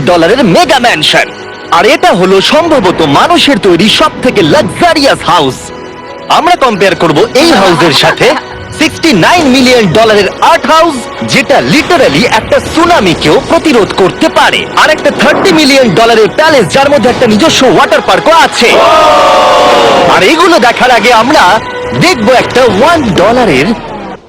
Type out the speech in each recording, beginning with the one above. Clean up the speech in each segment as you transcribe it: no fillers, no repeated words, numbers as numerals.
ডলারের mega mansion. আর এটা হলো সম্ভবত মানুষের তৈরি সব থেকে লাক্সারিয়াস হাউস। আমরা কম্পেয়ার করব এই হাউসের সাথে 69 মিলিয়ন ডলারের আর্ট হাউস, যেটা লিটারালি একটা সুনামিকেও প্রতিরোধ করতে পারে, আর একটা 30 মিলিয়ন ডলারের প্যালেস যার মধ্যে একটা নিজস্ব ওয়াটার পার্কও আছে। আর এগুলো দেখার আগে আমরা দেখবো একটা $1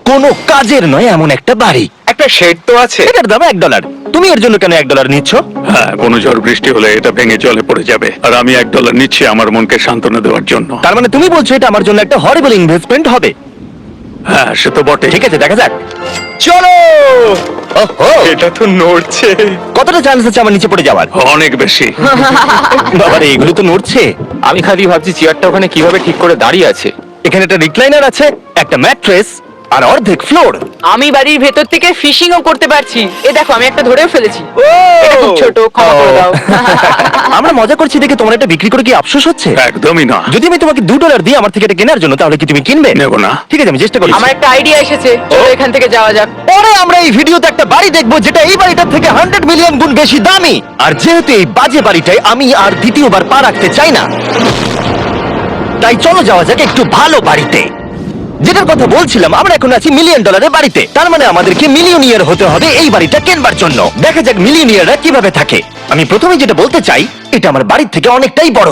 কোনো কাজের নয় এমন একটা বাড়ি। একটা শেড তো আছে। এটার দাম $1। তুমি এর জন্য কেন $1 নিচ্ছ? হ্যাঁ, কোনো ঝড় বৃষ্টি হলে এটা ভেঙে জলে পড়ে যাবে, আর আমি $1 নিচ্ছি আমার মনকে সান্ত্বনা দেওয়ার জন্য। তার মানে তুমি বলছো এটা আমার জন্য একটা হরিবল ইনভেস্টমেন্ট হবে? হ্যাঁ, সে তো বটে। ঠিক আছে, দেখা যাক। চলো। ওহো, এটা তো নড়ছে। কতটা চান্স আছে আমার নিচে পড়ে যাওয়ার? অনেক বেশি। বাবারে, এগুলো তো নড়ছে। আমি খালি ভাবছি চেয়ারটা ওখানে কিভাবে ঠিক করে দাঁড়িয়ে আছে। এখানে একটা রিক্লাইনার আছে, একটা ম্যাট্রেস, আর অর্ধেক ফ্লোর। আমি বাড়ির ভেতর থেকে ফিশিংও করতে পারছি। এ দেখো, আমি একটা ধরেও ফেলেছি। এটা খুব ছোট, ক্ষমা করে দাও। আমরা মজা করছি দেখে তোমার এটা বিক্রি করে কি আফসোস হচ্ছে? একদমই না। যদি আমি তোমাকে $2 দিই আমার থেকে এটা কেনার জন্য, তাহলে কি তুমি কিনবে? নেব না। ঠিক আছে, আমি চেষ্টা করছি। আমার একটা আইডিয়া এসেছে, চলো এখান থেকে যাওয়া যাক। পরে আমরা এই ভিডিওতে একটা বাড়ি দেখবো যেটা এই বাড়িটার থেকে 100 মিলিয়ন গুণ বেশি দামি। আর যেহেতু এই বাজে বাড়িটায় আমি আর দ্বিতীয়বার পা রাখতে চাই না, তাই চলো যাওয়া যাক একটু ভালো বাড়িতে। যেটার কথা বলছিলাম, আমরা এখন আছি $1 মিলিয়ন বাড়িতে। তার মানে আমাদেরকে মিলিয়নিয়ার হতে হবে এই বাড়িটা কেনবার জন্য। দেখা যাক মিলিয়নিয়াররা কিভাবে থাকে। আমি প্রথমে যেটা বলতে চাই, এটা আমার বাড়ির থেকে অনেকটাই বড়।